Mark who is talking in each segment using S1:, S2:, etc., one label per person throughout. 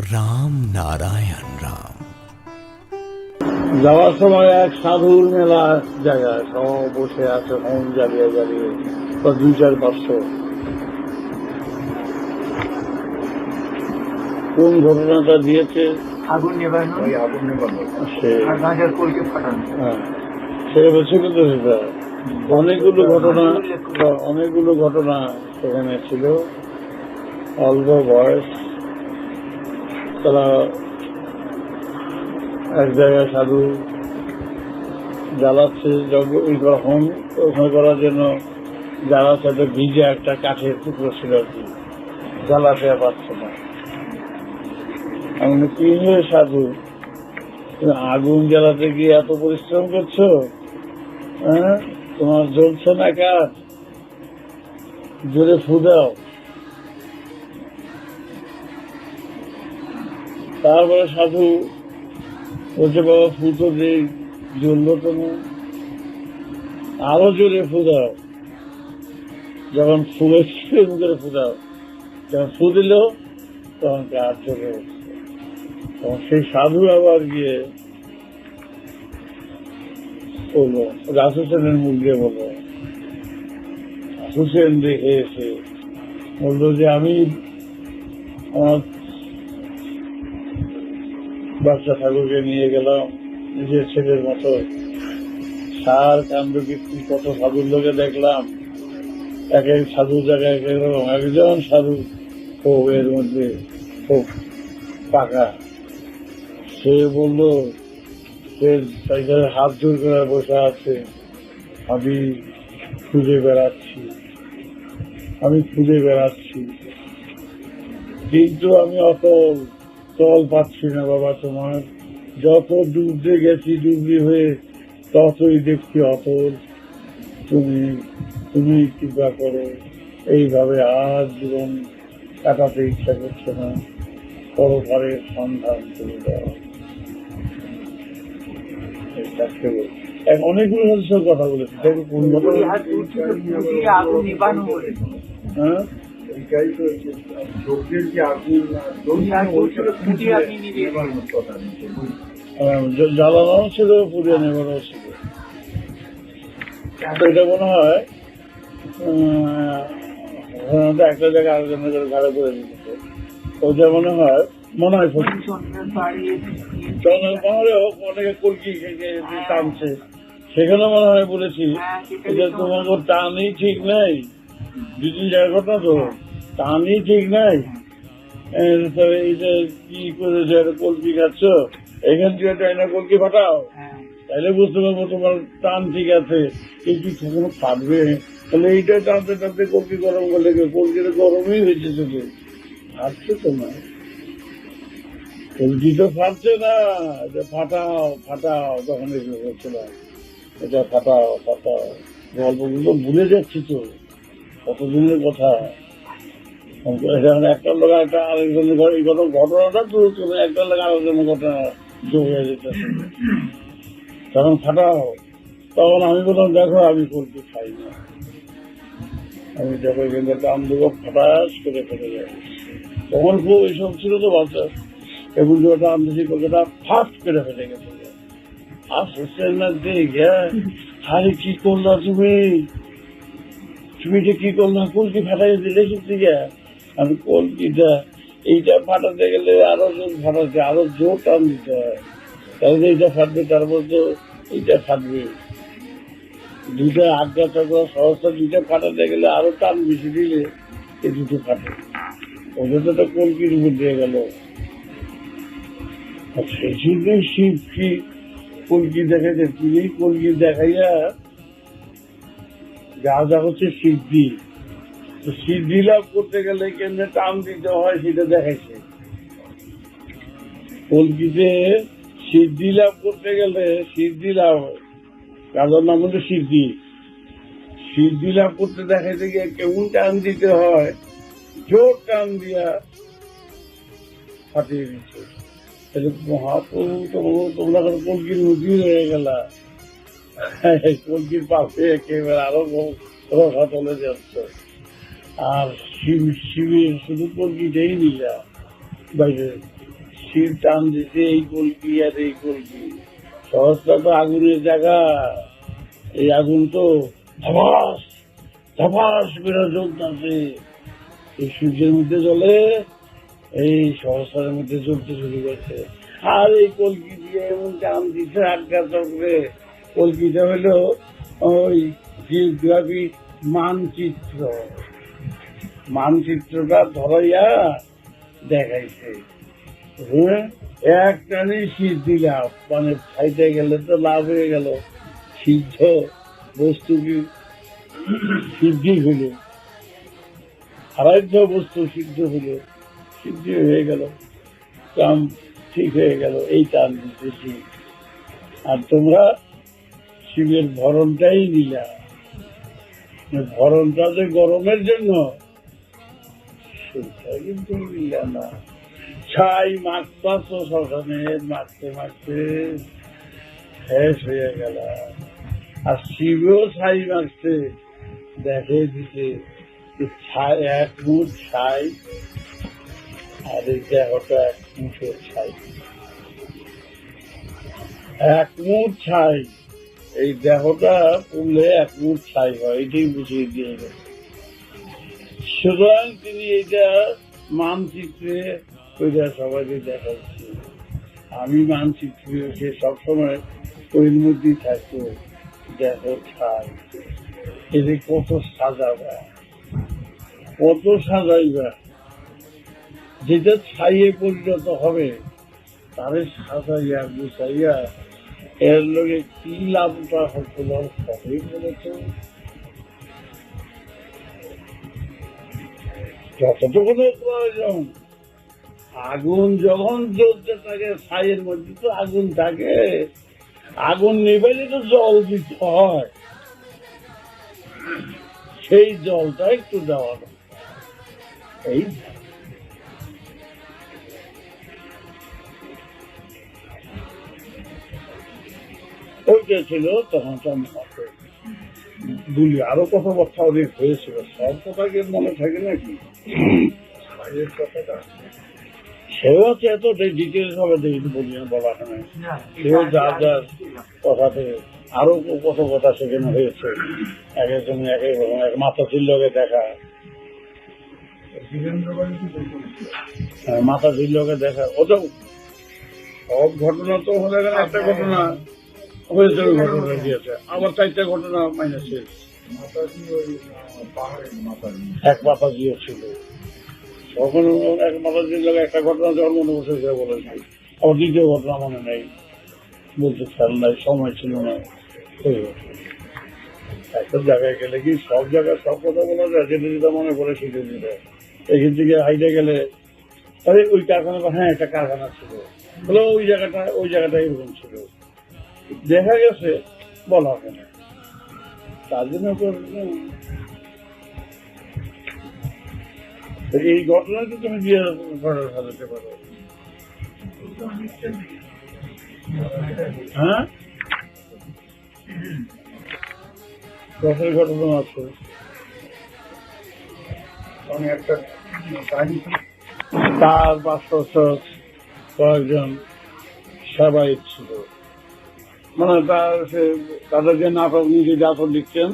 S1: রাম নারায়ণ রাম।
S2: যাওয়ার সময় এক সাধুর মেলা জায়গায় সব বসে আছে, হোম জ্বালিয়ে জ্বালিয়ে 2-4-500। কোন ঘটনাটা দিয়েছে?
S3: আগুন নেবানো,
S2: সে
S3: আর গাঁজার কলকে ফাটানো।
S2: সেটা ছিল তো সেটা। অনেকগুলো ঘটনা সেখানে ছিল। অল্প বয়স, তারা এক জায়গায় সাধু জ্বালাচ্ছে হোম ওখানে করার জন্য জ্বালাচ্ছে, একটা ভিজে একটা কাঠের টুকরো ছিল আর কি, জ্বালাতে পারছে না। আমি কি হয়ে সাধু, তুমি আগুন জ্বালাতে গিয়ে এত পরিশ্রম করছো, হ্যাঁ? তোমার জ্বলছে না কাঠ, জোরে ফু দাও। তারপরে সাধু বলছে, বাবা ফু তো দেই, জ্বললো তো না, আরো জোরে ফু দাও। যখন ফুয়েছে করে ফু দাও, যখন ফু দিল তখন কাঠ জ্বলে উঠছে। তখন সেই সাধু আবার গিয়ে বললো, রাসুসেনের মুখ দিয়ে বললো, হুসেন দেখে এসে বললো যে আমি আমার বাচ্চা ঠাকুরকে নিয়ে গেলাম নিজের ছেলের মতো, সার কাণ্ড কীর্তি কত সাধুর লোকে দেখলাম, এক এক সাধুর জায়গায় এক এক রকম। একজন সাধু খুব এর মধ্যে খুব পাকা, সে বলল, সে হাত জোর করে বসে আছে, আমি খুঁজে বেড়াচ্ছি, কিন্তু আমি অতল তল পাচ্ছি না বাবা। তোমার যত ডুবতে গেছি ডুবলি হয়ে, ততই দেখছি অতল। তুমি কৃপা করো, এইভাবে আর জীবন কাটাতে ইচ্ছা করছে না, পরপারের সন্ধান করে দেওয়া। অনেকগুলো সব কথা বলেছি, কোন কথা?
S3: আগুন নেবানো বলে,
S2: হ্যাঁ, জ্বালানো ছিল, পুড়িয়ে নেবানো ছিল। এটা মনে হয় একটা জায়গায় আলোচনা করে ঘাড়ে করে দিতে, ওটা মনে হয় অনেকে কলকি টানছে, সেখানে মনে হয় বলেছি যে তোমাকে টানই ঠিক নাই, 2-3 জায়গার ঘটনা তো, টানই ঠিক নাই। এইটা কি করেছে, কলকি খাচ্ছ, এখান থেকে টাইনা কলকি ফাটাও, তাহলে বুঝতে পারবো তোমার টান ঠিক আছে। এই কি কখনো ফাটবে? তাহলে এইটা টানতে টানতে কলকি গরম করলে কলকিটা গরমই হয়েছে, চোখে ফাটছে তো না, কলকি তো ফাটছে না, এটা ফাটাও তখন এসে বলছিলাম, এটা ফাটাও। গল্পগুলো ভুলে যাচ্ছি তো, কতদিনের কথা। একটা লোক একটা আরেকজনের ঘরে এই ঘটনাটা তো একটা লোক আরেকজনের ঘটনা যোগ হয়ে যেতেছে, তখন ফাটাও। তখন আমি বললাম, দেখো আমি কলকি খাই না, আমি দেখো কিন্তু দাম দেবো, ফাটাস করে ফেলে যাবে। তখন খুব এইসব ছিল তো বাচ্চা, এগুলো একটা আনতেছি, কলকাতা ফাস্ট করে ফেলে গেছে। আর হোসেন না দেখে, আরে কি করলা তুমি যে কি করলা, কলকি ফাটাই দিলে দিকে। আমি কলকিটা এইটা ফাটাতে গেলে আরো জোর ফাটাচ্ছে, আরো জোর টান দিতে হয়, তাহলে এইটা ফাটবে, তারপর তো এইটা ফাটবে। দুইটা আজ্ঞা চাকরা সহজটা দুইটা ফাটাতে গেলে আরো টান বেশি দিলে এই দুটো ফাটে। ওদের তো কলকির উপর দিয়ে গেল, সেই জন্যই শিব কি কলকি দেখাইছে, তিনি কলকি দেখাইয়া যা হচ্ছে সিদ্ধি, তো সিদ্ধি লাভ করতে গেলে কেমনে টান দিতে হয় সেটা দেখাইছে। কলকিতে সিদ্ধি লাভ করতে গেলে সিদ্ধি লাভ হয়, রাজার নাম হচ্ছে সিদ্ধি লাভ করতে দেখাইতে গিয়ে কেমন টান দিতে হয়, জোর টান দিয়া ফাটিয়ে দিচ্ছে। তাহলে মহাপ্রভু তোমরা কলকির নদী হয়ে গেলা, কলকির পাশে একেবারে আরো রসা চলে যাচ্ছ। আর শিবের শুধু কলকিটাই নিলা বাইরে শিব টান দিতে এই কলকি আর এই কলকি। সহজটা তো আগুনের জায়গা, এই আগুন তো ধপাস ধপাস করে জ্বলতেছে, এই সূর্যের মধ্যে জ্বলে, এই সহস্রের মধ্যে জ্বলতে শুরু করছে। আর এই কলকি দিয়ে এমন টান দিচ্ছে আটকা চক্রে। কলকিটা হলো ওই জিওগ্রাফি মানচিত্র, মানচিত্রটা ধরাইয়া দেখাইছে। হ্যাঁ, একটানে শীত দিলাম, মানে খাইতে গেলে তো লাভ হয়ে গেল, সিদ্ধ বস্তু কি সিদ্ধি হইল, আরাধ্য বস্তু সিদ্ধ হইল, সিদ্ধি হয়ে গেল, কাম ঠিক হয়ে গেল। এই টান দিতেছি। আর তোমরা শিবের ভরণটাই নিলা, ভরণটা যে গরমের জন্য, সেটা কিন্তু নিলা না। ছাই মাখতাছ শ্মশানে, মাখতে মাখতে শেষ হয়ে গেল। আর শিবও ছাই মাখছে, দেখে দিতে ছাই, এক মুঠ ছাই, আর এই দেহটা এক মুঠের ছাই, এক মুঠ ছাই। এই দেহটা পুড়লে এক মুঠ ছাই হয়, এটাই বুঝিয়ে দিয়ে গেছে। সুতরাং তিনি এটা মানচিত্রে ওইটা সবাইকে দেখাচ্ছি। আমি মানচিত্রে সে সবসময় ওই মধ্যেই থাকতো, দেখো ছাই, এদের কত সাজাবা, কত সাজাইবা, যেটা ছাইয়ে পরিণত হবে তারে সাজাইয়া গুছাইয়া এর লোকে কি লাভটা হতো সবই বলেছে। যতটুকু প্রয়োজন, আগুন যখন জ্বলতে থাকে ছাইয়ের মধ্যে তো আগুন থাকে, আগুন নিবেলে তো জল দিতে হয়, সেই জলটা একটু দেওয়া দরকার। এই ওইটা ছিল তখন বলি। আরো কথাবার্তা অনেক হয়েছিল, সব কথা কি মনে থাকে নাকি? সেও আছে, এত ডিটেলস হবে বলি বলা হয়, সেও যা যা কথাতে আরো কত কথা সেখানে হয়েছে। এক একজন এক এক রকম, এক মাথা চিল্লকে দেখা, মাথা চিল্লকে দেখা, ওটা সব ঘটনা তো হলে গেলে একটা ঘটনা হয়েছে, ঘটনা দিয়েছে, আবার চারটা ঘটনা মাইনাস শেষ। এক মাথা দিয়েছিল, তখন এক মাথা দিয়ে একটা ঘটনা যখন মনে বসে বলেছে, আবার দ্বিতীয় ঘটনা মনে নেই, বলতে খেয়াল নাই, সময় ছিল না। একটা জায়গায় গেলে কি সব জায়গায় সব কথা বলা যায়, যেটা যেটা মনে পড়ে সেটা দিতে। এখান থেকে হাইটে গেলে আরে ওই কারখানা, হ্যাঁ একটা কারখানা ছিল, বলে ওই জায়গাটা এরকম ছিল, দেখা গেছে, বলা হবে না। তার জন্য এই ঘটনাটা তুমি দিয়ে ঘটনা সাজাতে পারো। হ্যাঁ, রসের ঘটনা আছে। একটা তার পাশে কয়েকজন সবাই ছিল, মানে তাদের যে নাটক, নিজে নাটক লিখছেন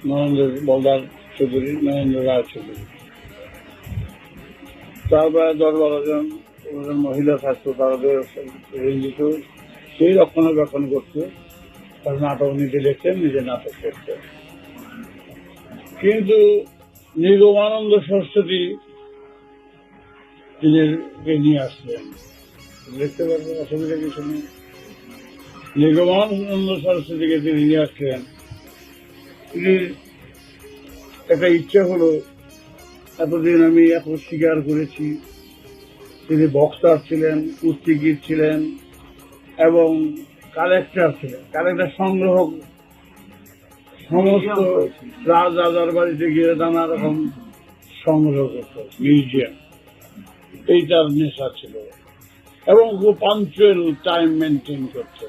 S2: নরেন্দ্র বলদার চৌধুরী, নরেন্দ্র রায় চৌধুরী, তারপরে 10-12 জন মহিলা থাকতো, তাদের লিখিত সেই রক্ষণাবেক্ষণ করতো, তার নাটক নিজে লিখতেন, নিজে নাটক করতেন। কিন্তু নিগমানন্দ সরস্বতী তিনি নিয়ে আসলেন, লিখতে পারবেন, অসুবিধা কিছু নেই। নিগমানন্দ সরস্বতীকে তিনি নিয়ে আসলেন। তিনি একটা ইচ্ছা হলো, এতদিন আমি এত স্বীকার করেছি, তিনি বক্তার ছিলেন, কুস্তিগীর ছিলেন এবং কালেক্টর ছিলেন। কালেক্টর সংগ্রহ, সমস্ত রাজার বাড়িতে গিয়ে নানা রকম সংগ্রহ করত, মিউজিয়াম, এইটার নেশা ছিল। এবং খুব পাঞ্চুয়াল টাইম মেনটেন করছে,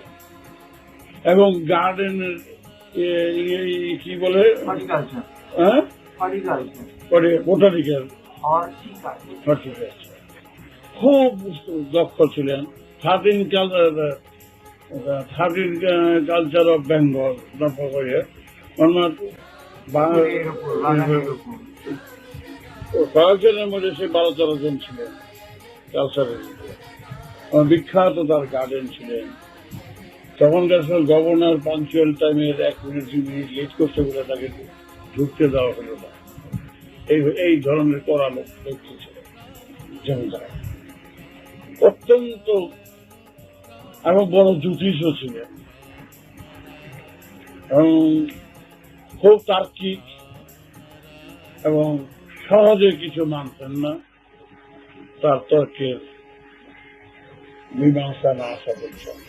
S2: এবং গার্ডেনের কি বলে, হ্যাঁ, বোটানিক্যাল, খুব দক্ষ ছিলেন। 13 কালচার অফ বেঙ্গল করে কয়েকজনের মধ্যে সে 12-13 জন ছিলেন কালচারের। বিখ্যাত তার গার্ডেন ছিলেন। তখনকার গভর্নর পাঞ্চুয়াল টাইমের 1 মিনিট 2 মিনিট লেট করতে বলে তাকে ঢুকতে দেওয়া হলো না। এই ধরনের কড়া লোক ব্যক্তি ছিলেন জমিদার। অত্যন্ত এবং বড় জ্যোতিষও ছিলেন এবং খুব তার্কিক এবং সহজে কিছু মানতেন না। তার তর্কের মীমাংসা না আসা পর্যন্ত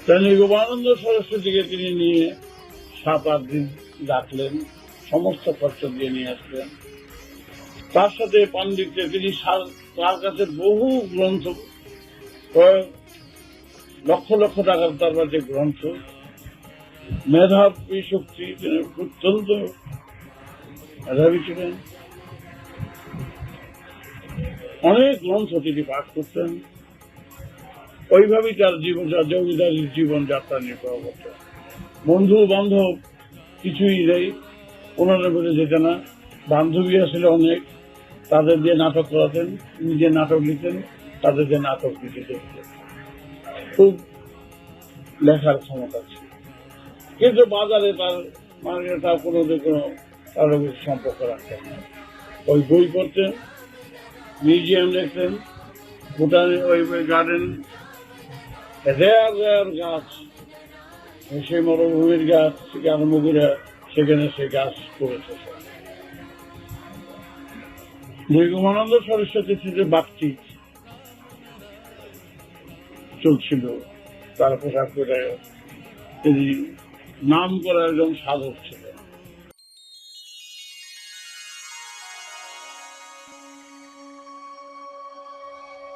S2: তিনি গোপানন্দ সরস্বতীকে তিনি নিয়ে 7-8 দিন রাখলেন, সমস্ত খরচ দিয়ে নিয়ে আসলেন। তার সাথে পাণ্ডিত্যে তিনি তার কাছে বহু গ্রন্থ, লক্ষ লক্ষ টাকার তার কাছে গ্রন্থ, মেধাবী শক্তি, তিনি অত্যন্ত মেধাবী ছিলেন। অনেক গ্রন্থ তিনি পাঠ করতেন। ওইভাবেই তার জমিদারির জীবনযাত্রা নির্বাহ করতেন। বন্ধু বান্ধব কিছুই নেই, ওনারা বলে যেত না। বান্ধবী আসলে অনেক, তাদের দিয়ে নাটক করাতেন, নিজে নাটক লিখতেন, তাদের দিয়ে নাটক লিখে দেখতেন। খুব লেখার ক্ষমতা ছিল, কিন্তু বাজারে তার কোনো কারো সম্পর্ক রাখতেন না। ওই বই পড়তেন, মিউজিয়াম দেখতেন, ভুটানে ওই গার্ডেন, রেয়ার গাছ, সেই মরুভূমির গাছ থেকে আরম্ভ করে সেখানে সে গাছ করেছে। গোপানন্দ সরস্বতী থেকে বাপটি চলছিল, তার পোশাক করে তিনি নাম করা একজন সাধক ছিল।